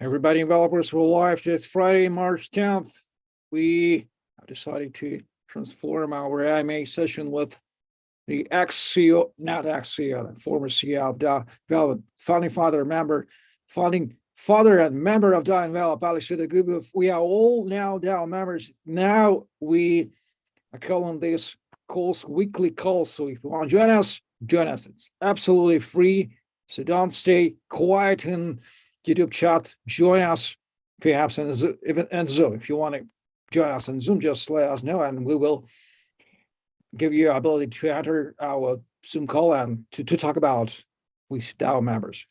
Everybody, developers will live. It's Friday, March 10th. We have decided to transform our AMA session with the ex-CEO, not ex-CEO, former CEO of DeWeb, founding father and member of DAO Envelop, Alex Shedogubov. We are all now DAO members. Now we are calling these calls weekly calls. So if you want to join us, join us. It's absolutely free. So don't stay quiet in YouTube chat. Join us perhaps in Zoom. If you want to join us in Zoom, just let us know and we will give you the ability to enter our Zoom call and to talk about with DAO members.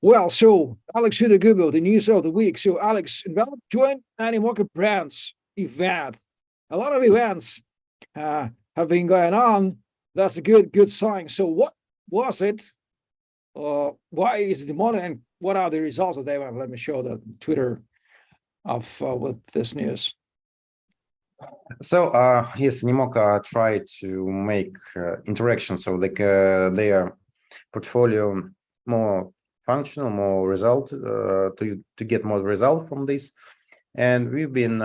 Well, so Alex Shedogubov, the news of the week. So Alex, Envelop joined AnimocaBrands event. A lot of events have been going on. That's a good sign. So what was it? Why is it demanded, and what are the results of the event? Let me show the Twitter of with this news. So yes, Animoca tried to make interaction so their portfolio more functional, more result to get more result from this. And we've been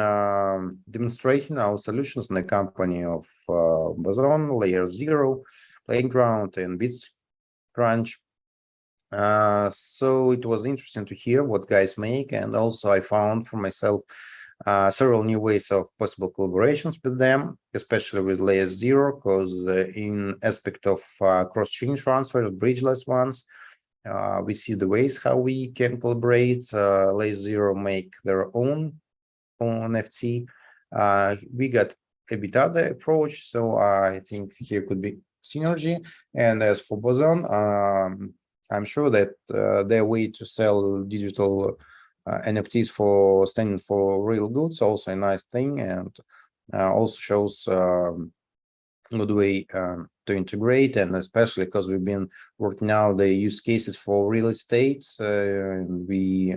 demonstrating our solutions in the company of Boson, Layer 0, Playground, and BitsCrunch. So it was interesting to hear what guys make, and also I found for myself several new ways of possible collaborations with them, especially with Layer 0, because in aspect of cross-chain transfer, bridgeless ones, we see the ways how we can collaborate. Layer 0 make their own NFT. We got a bit other approach, so I think here could be synergy. And as for Boson, I'm sure that their way to sell digital NFTs for standing for real goods also a nice thing, and also shows good way to integrate, and especially because we've been working out the use cases for real estate. We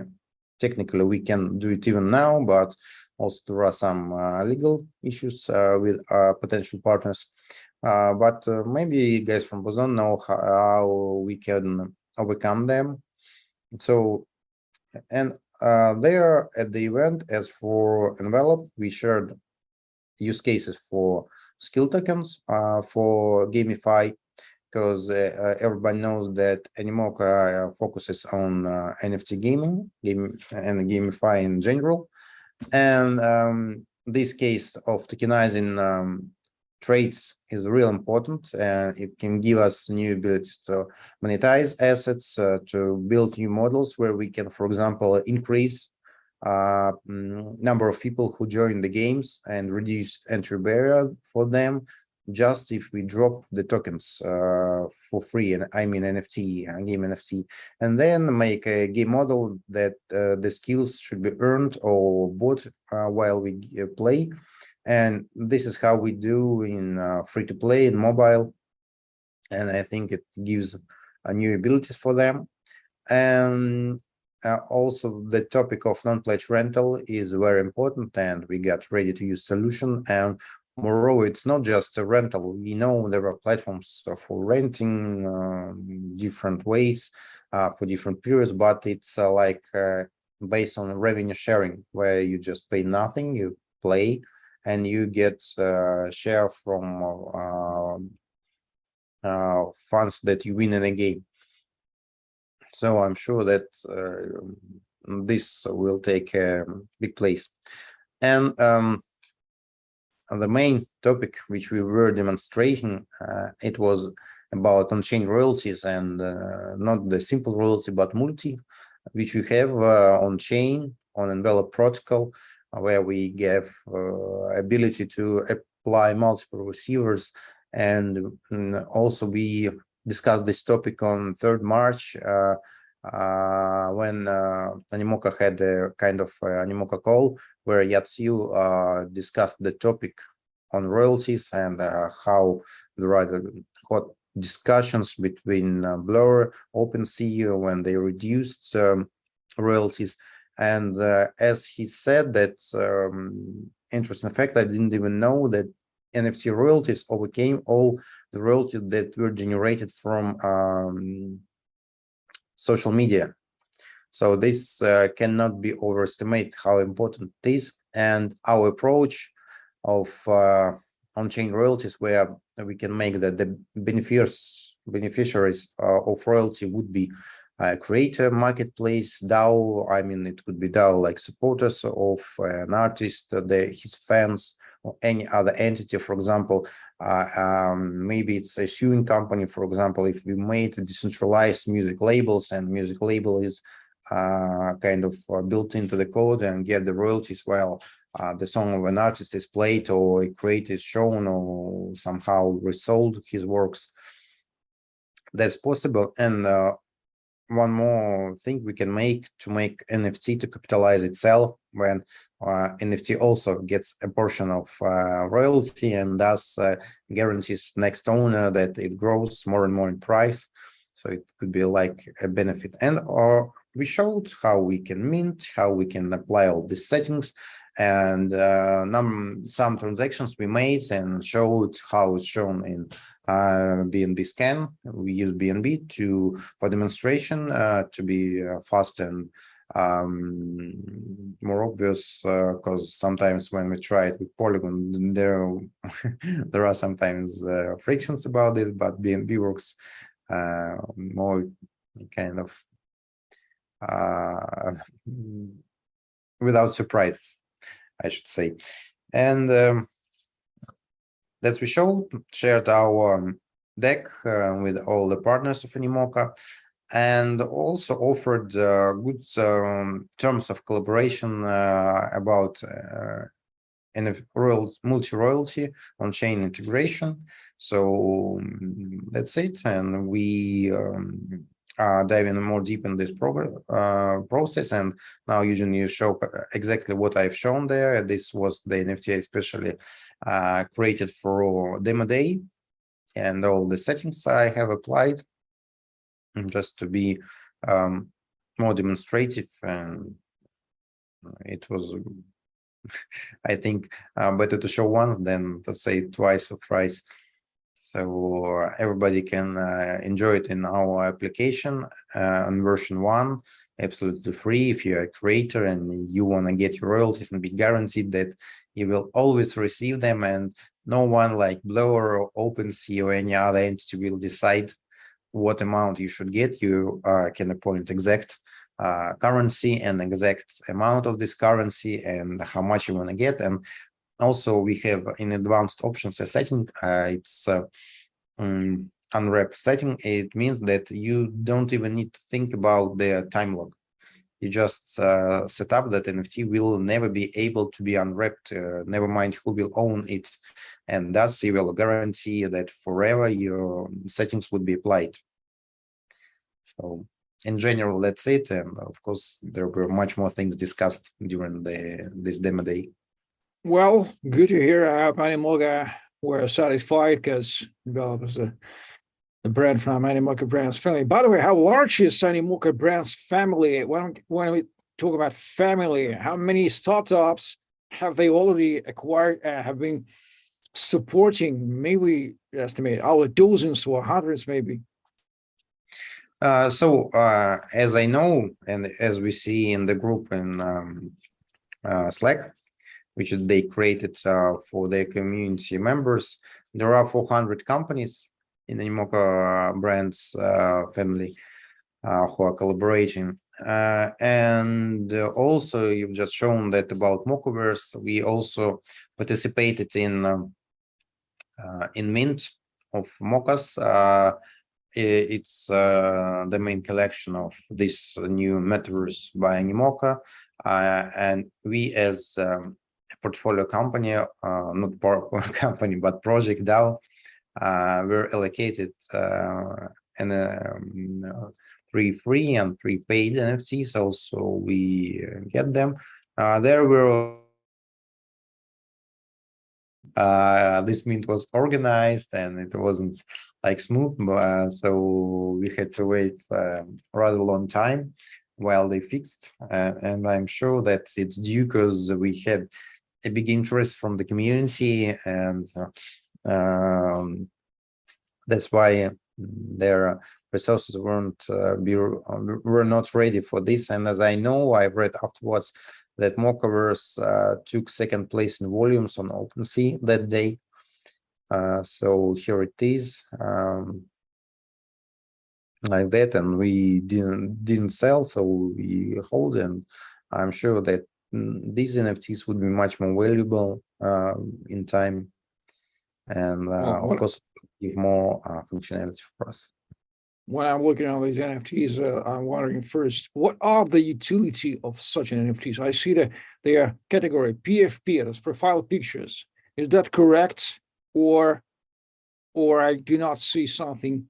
technically we can do it even now, but also there are some legal issues with potential partners. But maybe guys from Boson know how we can overcome them. So, and there at the event, as for Envelop, we shared use cases for skill tokens for gamify, because everybody knows that Animoca focuses on NFT gaming and gamify in general. And this case of tokenizing trades is real important, and it can give us new abilities to monetize assets, to build new models where we can, for example, increase number of people who join the games and reduce entry barrier for them, just if we drop the tokens for free, and I mean NFT, game NFT, and then make a game model that the skills should be earned or bought while we play. And this is how we do in free-to-play and mobile, and I think it gives new abilities for them. And also the topic of non-pledge rental is very important, and we got ready-to-use solution. And moreover, it's not just a rental. We know there are platforms for renting different ways for different periods, but it's like based on revenue sharing, where you just pay nothing, you play, and you get share from funds that you win in a game. So I'm sure that this will take a big place. And the main topic which we were demonstrating, it was about on-chain royalties, and not the simple royalty, but multi, which we have on-chain on Envelop protocol, where we give ability to apply multiple receivers. And also we discussed this topic on 3rd March when Animoca had a kind of Animoca call where Yatsu discussed the topic on royalties, and how there are hot discussions between Blur, OpenSea, when they reduced royalties. And as he said, that interesting fact, I didn't even know that NFT royalties overcame all the royalties that were generated from social media. So this cannot be overestimated how important it is. And our approach of on-chain royalties, where we can make that the beneficiaries of royalty would be creator, marketplace, DAO. I mean, it could be DAO like supporters of an artist, his fans, or any other entity. For example, maybe it's a suing company. For example, if we made decentralized music labels, and music label is kind of built into the code and get the royalties while the song of an artist is played, or a creator is shown, or somehow resold his works. That's possible. And one more thing we can make to make NFT to capitalize itself, when NFT also gets a portion of royalty, and thus guarantees next owner that it grows more and more in price. So it could be like a benefit. And we showed how we can mint, how we can apply all these settings, and some transactions we made and showed how it's shown in BNB scan. We use BNB for demonstration to be fast and more obvious, because sometimes when we try it with Polygon, there are sometimes frictions about this, but BNB works more kind of without surprises, I should say. And that we shared our deck with all the partners of Animoca, and also offered good terms of collaboration about multi-royalty on-chain integration. So that's it, and we are diving more deep in this process. And now, Eugene, you show exactly what I've shown there. This was the NFT especially created for demo day, and all the settings I have applied just to be more demonstrative. And it was, I think, better to show once than to say twice or thrice. So everybody can enjoy it in our application on version 1, absolutely free. If you're a creator and you want to get your royalties and be guaranteed that you will always receive them, and no one like Blower or OpenSea or any other entity will decide what amount you should get. You can appoint exact currency and exact amount of this currency and how much you want to get. And also we have in advanced options a setting. It's unwrap setting. It means that you don't even need to think about the time log. You just set up that NFT will never be able to be unwrapped, never mind who will own it. And thus you will guarantee that forever your settings would be applied. So in general, that's it. And of course, there were much more things discussed during this demo day. Well, good to hear. I hope Animoca were satisfied, because Envelop is the brand from AnimocaBrands family. By the way, how large is AnimocaBrands family? When we talk about family, how many startups have they already acquired, have been supporting? Maybe estimate our dozens or hundreds, maybe. So as I know, and as we see in the group in Slack, which they created for their community members, there are 400 companies in the AnimocaBrands family who are collaborating. And also, you've just shown that about Mocaverse, we also participated in mint of Mocas. It's the main collection of this new metaverse by Animoca, and we as portfolio company, not company, but project DAO, were allocated and 3 free and 3 paid NFTs. Also, we get them. There were this mint was organized and it wasn't like smooth, so we had to wait rather long time while they fixed, and I'm sure that it's due because we had a big interest from the community, and that's why there resources were not ready for this. And as I know, I've read afterwards that Mocaverse took second place in volumes on OpenSea that day. So here it is, like that, and we didn't sell, so we hold, and I'm sure that these NFTs would be much more valuable in time, and of course give more functionality for us. When I'm looking at these NFTs, I'm wondering first, what are the utility of such NFTs? I see that they are category PFP, that's profile pictures. Is that correct? Or I do not see something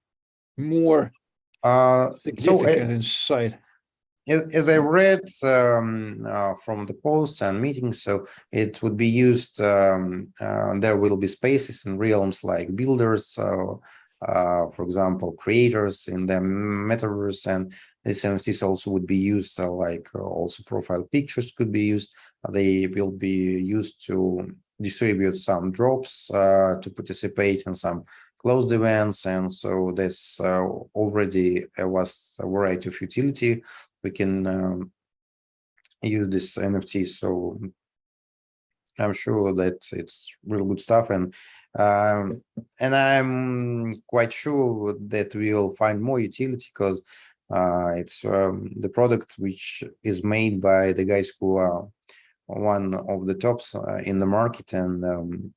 more significant inside? As I read from the posts and meetings, so it would be used, there will be spaces in realms like builders, for example, creators in the metaverse, and these NFTs also would be used, also profile pictures could be used. They will be used to distribute some drops, to participate in some closed events, and so this already was a variety of utility. We can use this NFT, so I'm sure that it's really good stuff, and I'm quite sure that we will find more utility, because it's the product which is made by the guys who are one of the tops in the market, and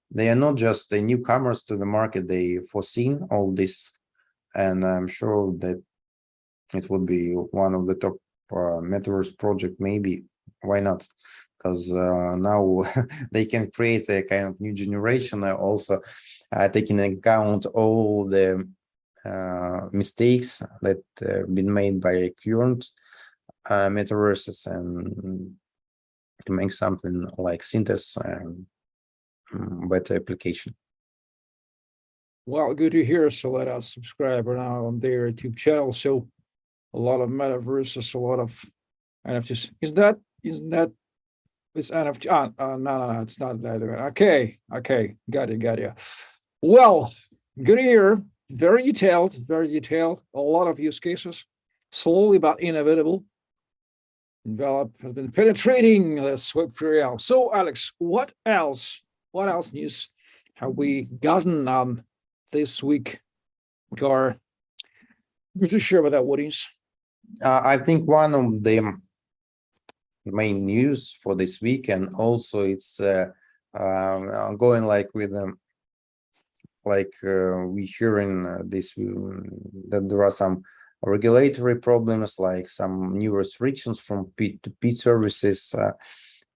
they are not just the newcomers to the market. They foreseen all this, and I'm sure that it would be one of the top metaverse project. Maybe, why not? Because now they can create a kind of new generation, also taking into account all the mistakes that been made by current metaverses, and to make something like synthesis and better application. Well, good to hear. So let us subscribe now on their YouTube channel. So a lot of metaverses, a lot of NFTs. Isn't that this NFT? No, it's not that. Okay, got it. Well, good to hear. Very detailed. A lot of use cases. Slowly but inevitable. Envelop has been penetrating the Web3 realm. So, Alex, what else news have we gotten this week, which are good to share with our audience? I think one of the main news for this week, and also it's going like with we hearing this that there are some regulatory problems, like some new restrictions from P2P services,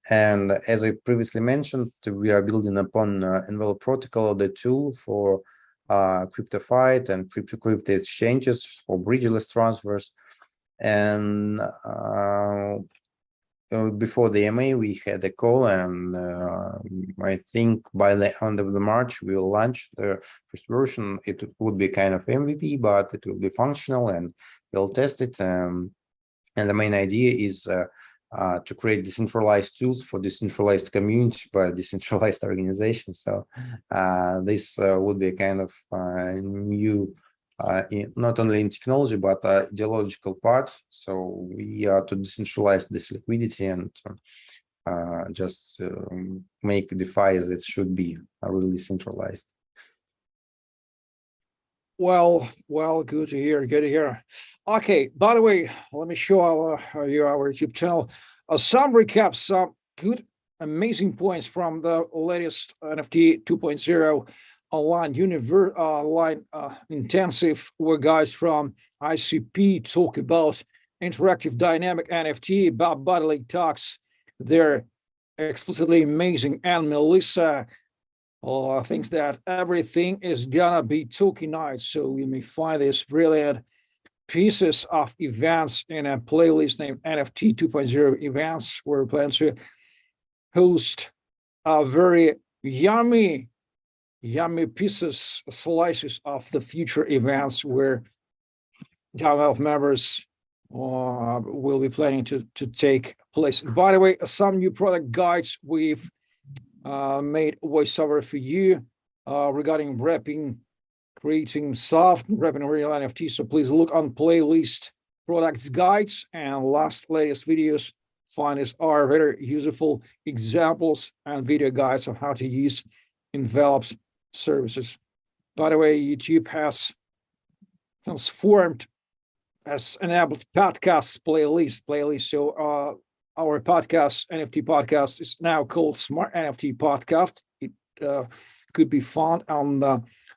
and as I previously mentioned, we are building upon Envelop protocol, the tool for crypto fight and crypto exchanges for bridgeless transfers. And before the MA, we had a call, and I think by the end of the March, we will launch the first version. It would be kind of MVP, but it will be functional, and we'll test it. And the main idea is to create decentralized tools for decentralized communities by decentralized organizations. So this would be a kind of new, not only in technology, but ideological part. So we are to decentralize this liquidity and just make DeFi as it should be, really centralized. Well, good to hear. Okay, by the way, let me show our YouTube channel. Some recaps, some good, amazing points from the latest NFT 2.0 online intensive, where guys from ICP talk about interactive dynamic NFT. Bob Budley talks there explicitly amazing, and Melissa thinks that everything is gonna be tokenized. So you may find this brilliant pieces of events in a playlist named NFT 2.0 events, where we plan to host a very yummy pieces, slices of the future events where DAO members will be planning to take place. By the way, some new product guides we've made voiceover for you regarding wrapping creating soft revenue real NFTs. So please look on playlist products guides and latest videos. Find us are very useful examples and video guides of how to use Envelop's services. By the way, YouTube has transformed as enabled podcast playlist. So our podcast, NFT podcast, is now called Smart NFT Podcast. It could be found on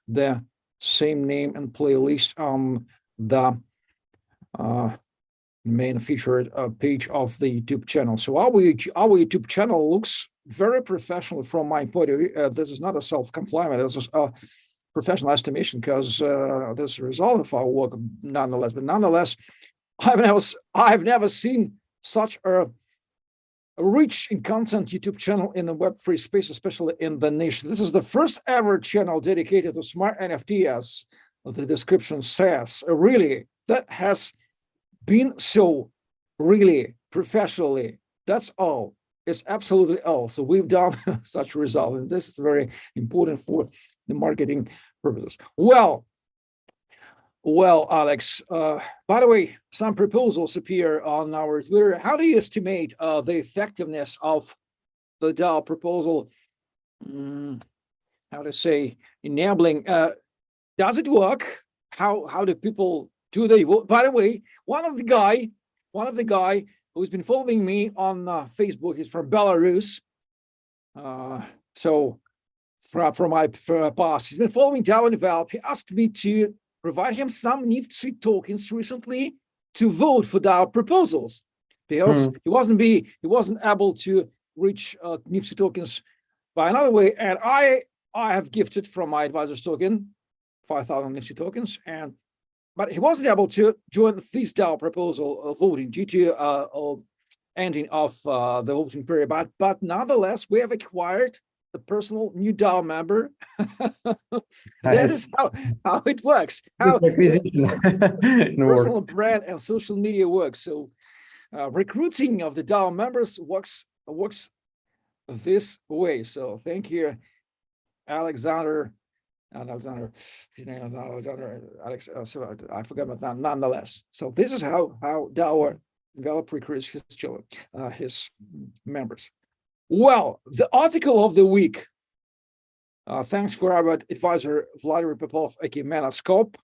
the same name and playlist on the main featured page of the YouTube channel. So our YouTube channel looks very professional from my point of view. This is not a self-compliment. This is a professional estimation because this is a result of our work nonetheless. But nonetheless, I've never seen such a rich in content YouTube channel in the Web3 space, especially in the niche. This is the first ever channel dedicated to smart NFT, as the description says. Really, that has been so really professionally. That's all. It's absolutely all. So we've done such a result, and this is very important for the marketing purposes. Well, Alex, by the way, some proposals appear on our Twitter. How do you estimate the effectiveness of the DAO proposal? How to say, enabling? Does it work? How do people do they? By the way, one of the guy who's been following me on Facebook is from Belarus. So from my past, he's been following DAO Envelop. He asked me to provide him some NFT tokens recently to vote for DAO proposals because he wasn't able to reach NFT tokens by another way. And I have gifted from my advisor's token 5,000 NFT tokens, but he wasn't able to join this DAO proposal voting due to ending of the voting period. But nonetheless, we have acquired a personal new DAO member. That is how it works. How personal brand and social media works. So recruiting of the DAO members works this way. So thank you, Alexander. His name is Alexander. So I forgot about that. Nonetheless, so this is how DAO Envelop recruits his members. Well, the article of the week. Thanks for our advisor Vladimir Popov, aka Manoscope.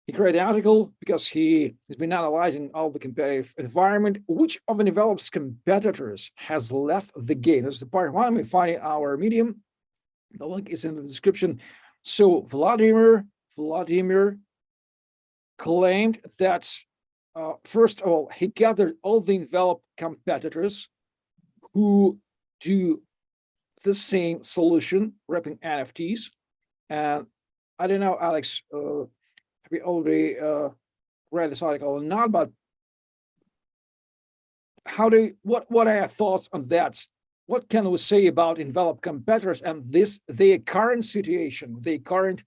He created the article because he has been analyzing all the competitive environment. Which of Envelop's competitors has left the game? This is the part one. We find in our Medium. The link is in the description. So Vladimir claimed that first of all, he gathered all the Envelop competitors who do the same solution, wrapping NFTs. And I don't know, Alex, have you already read this article or not? But what are your thoughts on that? What can we say about Envelop competitors and their current situation, their current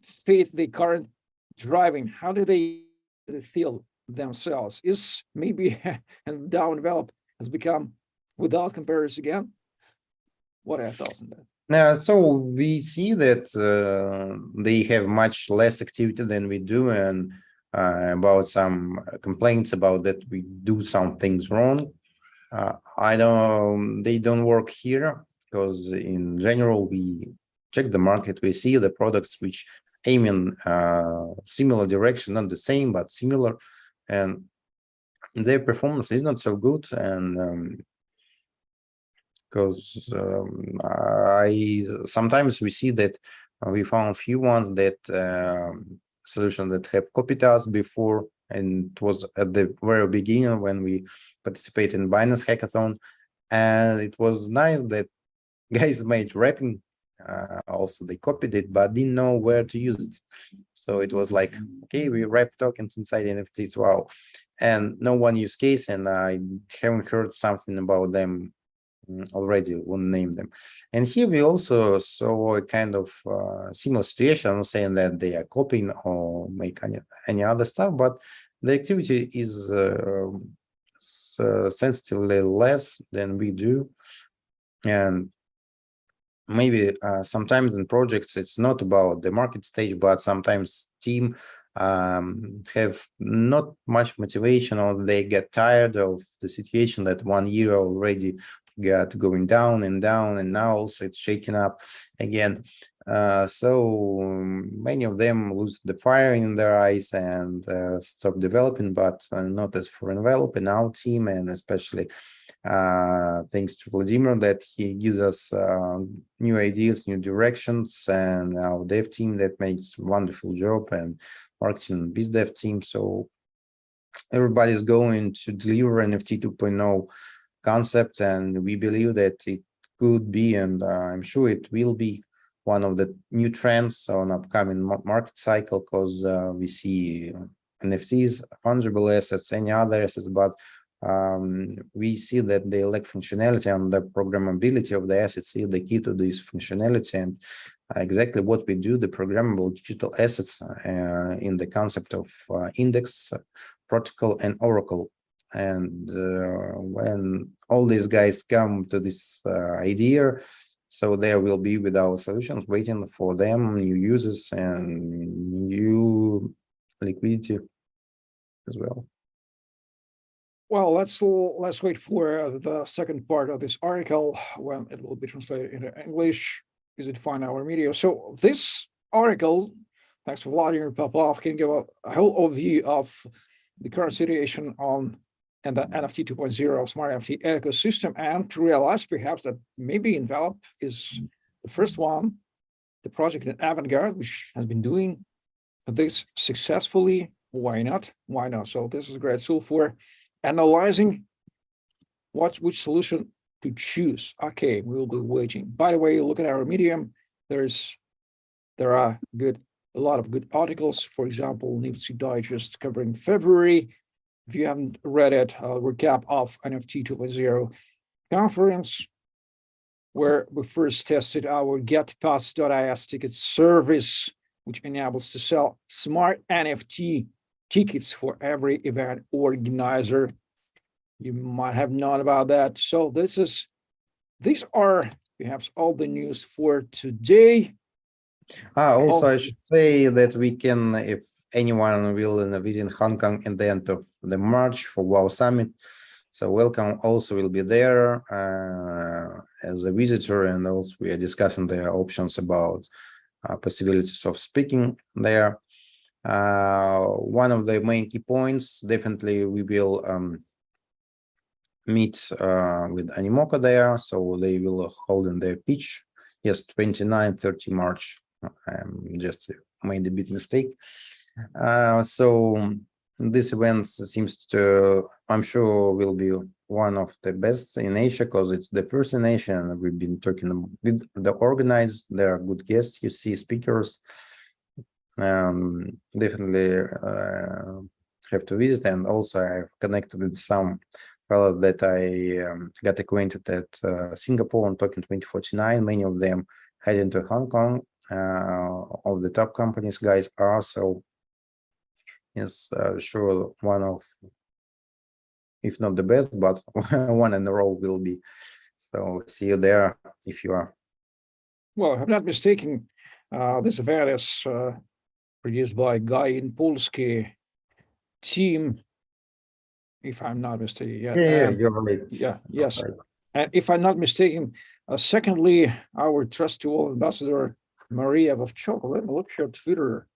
faith, their current driving? How do they feel themselves? Is maybe and DAO Envelop has become without competitors again? What are your thoughts on that? Now, so we see that they have much less activity than we do, and about some complaints about that we do some things wrong. They don't work here because in general we check the market, we see the products which aim in similar direction, not the same but similar, and their performance is not so good. And because sometimes we see that we found few ones that solutions that have copied us before, and it was at the very beginning when we participated in Binance Hackathon, and it was nice that guys made wrapping. Also, they copied it but didn't know where to use it. So it was like, okay, we wrap tokens inside NFTs, wow, and no one use case, and I haven't heard something about them already, won't name them. And here we also saw a kind of similar situation. I'm not saying that they are copying or make any other stuff, but the activity is sensitively less than we do. And maybe sometimes in projects it's not about the market stage, but sometimes team have not much motivation, or they get tired of the situation that 1 year already got going down, and now also it's shaking up again. So many of them lose the fire in their eyes and stop developing, but not as for Envelop in our team, and especially thanks to Vladimir that he gives us new ideas, new directions, and our dev team that makes wonderful job, and marketing and biz dev team. So everybody's going to deliver NFT 2.0 concept, and we believe that it could be, and I'm sure it will be, one of the new trends on upcoming market cycle, because we see NFTs, fungible assets, any other assets, but we see that they lack functionality, and the programmability of the assets is the key to this functionality, and exactly what we do, the programmable digital assets in the concept of index, protocol, and oracle. And when all these guys come to this idea, so there will be with our solutions waiting for them new users and new liquidity as well. Well, let's wait for the second part of this article when it will be translated into English. Is it fine our media? So this article, thanks for Vladimir Popov, can give a whole overview of the current situation on and the NFT 2.0 Smart NFT ecosystem, and to realize perhaps that maybe Envelop is the first one, the project in avant-garde, which has been doing this successfully. Why not? Why not? So this is a great tool for analyzing which solution to choose. Okay, we will be waiting. By the way, look at our Medium. There are a lot of good articles. For example, NFT Digest covering February. If you haven't read it, a recap of NFT 2.0 conference, where we first tested our getpass.is ticket service, which enables to sell smart NFT tickets for every event organizer. You might have known about that. So these are perhaps all the news for today. Also, I should say that we can, if anyone will visit Hong Kong at the end of the March for WoW Summit, so welcome. Also will be there as a visitor, and also we are discussing the options about possibilities of speaking there. One of the main key points, definitely we will meet with Animoca there, so they will hold in their pitch. Yes, 29, 30 March. I just made a bit mistake. So this event seems to, I'm sure, will be one of the best in Asia, because it's the first in Asia, and we've been talking with the organizers. There are good guests, you see speakers. Definitely have to visit, and also I've connected with some fellows that I got acquainted at Singapore on Token 2049. Many of them heading to Hong Kong. Of the top companies guys are, so yes, sure, one of, if not the best, but one in a row will be. So see you there if you are. Well, if I'm not mistaken, this event is produced by Guy in Polsky team, if I'm not mistaken. Yeah, you're right. Yeah, yes. Right. And if I'm not mistaken, secondly, our trusty ambassador, Maria Vovchuk, let me look at her Twitter.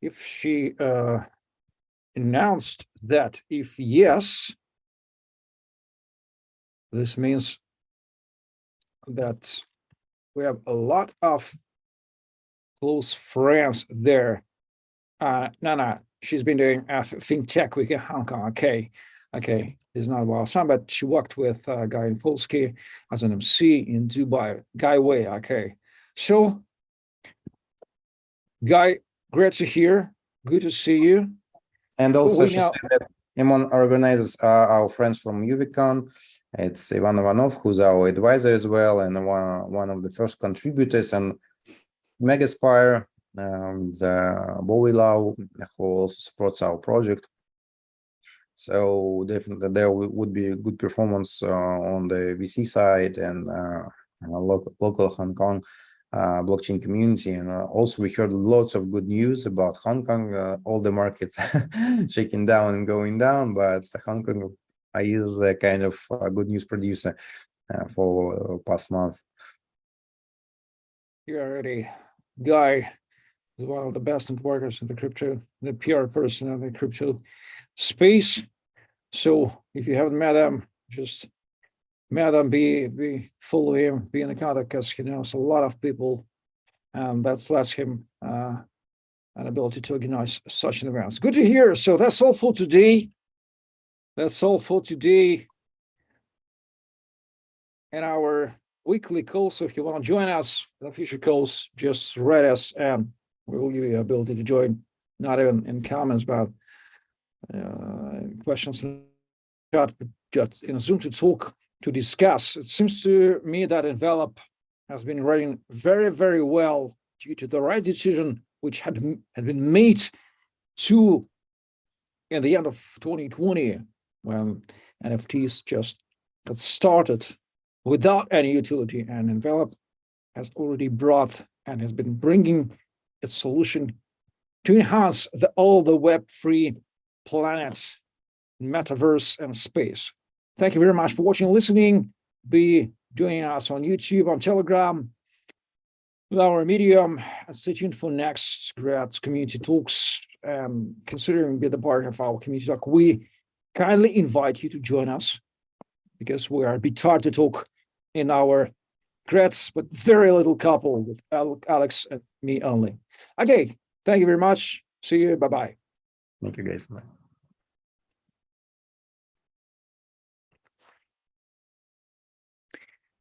If she announced that, if yes, this means that we have a lot of close friends there. No, she's been doing FinTech Week in Hong Kong. Okay, this is not WoW Summit, but she worked with Guy in Polsky as an MC in Dubai. Guy Way, okay. So, Guy, great to hear. Good to see you. And also, she said that among organizers are our friends from UVCon. It's Ivan Ivanov, who's our advisor as well, and one of the first contributors, and Megaspire, the Bowie Lau, who also supports our project. So definitely there would be a good performance on the VC side, and local Hong Kong blockchain community. And also we heard lots of good news about Hong Kong, all the markets shaking down and going down, but Hong Kong is a kind of good news producer for past month. You already, Guy is one of the best networkers in the crypto, the PR person in the crypto space. So if you haven't met him, just met him, follow him, be in the contact, because he knows a lot of people, and that's lets him an ability to organize such an events. Good to hear. So that's all for today. That's all for today in our weekly call. So if you want to join us in the future calls, just write us and we'll give you the ability to join, not even in comments, but questions in the chat, but just in Zoom to talk, to discuss. It seems to me that Envelop has been running very, very well due to the right decision which had been made in the end of 2020, when NFTs just got started without any utility, and Envelop has already brought and has been bringing its solution to enhance all the Web3 planets, metaverse, and space. Thank you very much for watching and listening. Be joining us on YouTube, on Telegram, with our Medium, and stay tuned for next Grads community talks. Considering being the part of our community talk, we kindly invite you to join us, because we are a bit tired to talk in our Grads, but very little couple with Alex and me only. Okay, thank you very much. See you. Bye-bye. Thank you, guys. Bye.